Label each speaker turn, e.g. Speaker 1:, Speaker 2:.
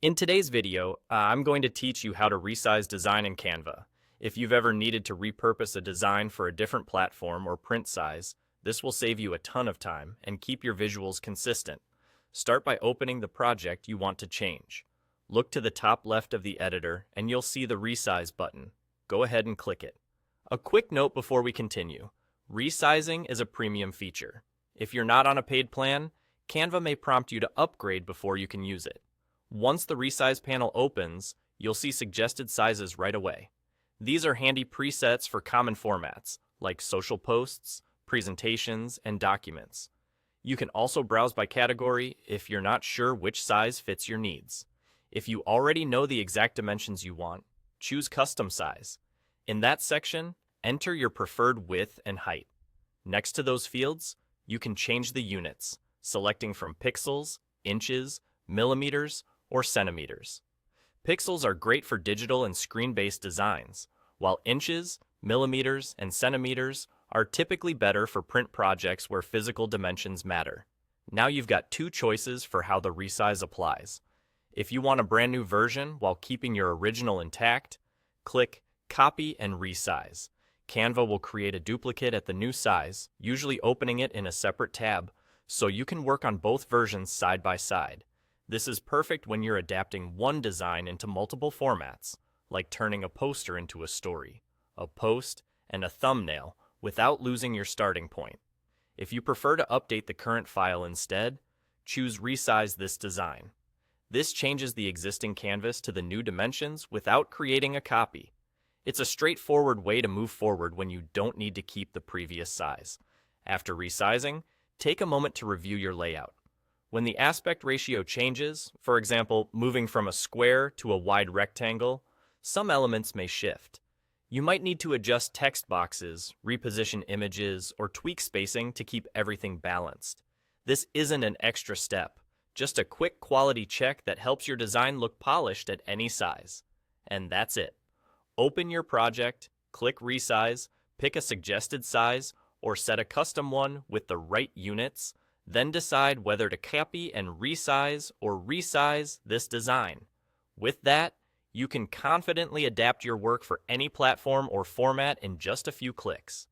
Speaker 1: In today's video, I'm going to teach you how to resize design in Canva. If you've ever needed to repurpose a design for a different platform or print size, this will save you a ton of time and keep your visuals consistent. Start by opening the project you want to change. Look to the top left of the editor and you'll see the Resize button. Go ahead and click it. A quick note before we continue. Resizing is a premium feature. If you're not on a paid plan, Canva may prompt you to upgrade before you can use it. Once the Resize panel opens, you'll see suggested sizes right away. These are handy presets for common formats, like social posts, presentations, and documents. You can also browse by category if you're not sure which size fits your needs. If you already know the exact dimensions you want, choose Custom Size. In that section, enter your preferred width and height. Next to those fields, you can change the units, selecting from pixels, inches, millimeters, or centimeters. Pixels are great for digital and screen-based designs, while inches, millimeters, and centimeters are typically better for print projects where physical dimensions matter. Now you've got two choices for how the resize applies. If you want a brand new version while keeping your original intact, click Copy and Resize. Canva will create a duplicate at the new size, usually opening it in a separate tab, so you can work on both versions side by side. This is perfect when you're adapting one design into multiple formats, like turning a poster into a story, a post, and a thumbnail without losing your starting point. If you prefer to update the current file instead, choose Resize this design. This changes the existing canvas to the new dimensions without creating a copy. It's a straightforward way to move forward when you don't need to keep the previous size. After resizing, take a moment to review your layout. When the aspect ratio changes, for example, moving from a square to a wide rectangle, some elements may shift. You might need to adjust text boxes, reposition images, or tweak spacing to keep everything balanced. This isn't an extra step, just a quick quality check that helps your design look polished at any size. And that's it. Open your project, click Resize, pick a suggested size, or set a custom one with the right units, then decide whether to copy and resize or resize this design. With that, you can confidently adapt your work for any platform or format in just a few clicks.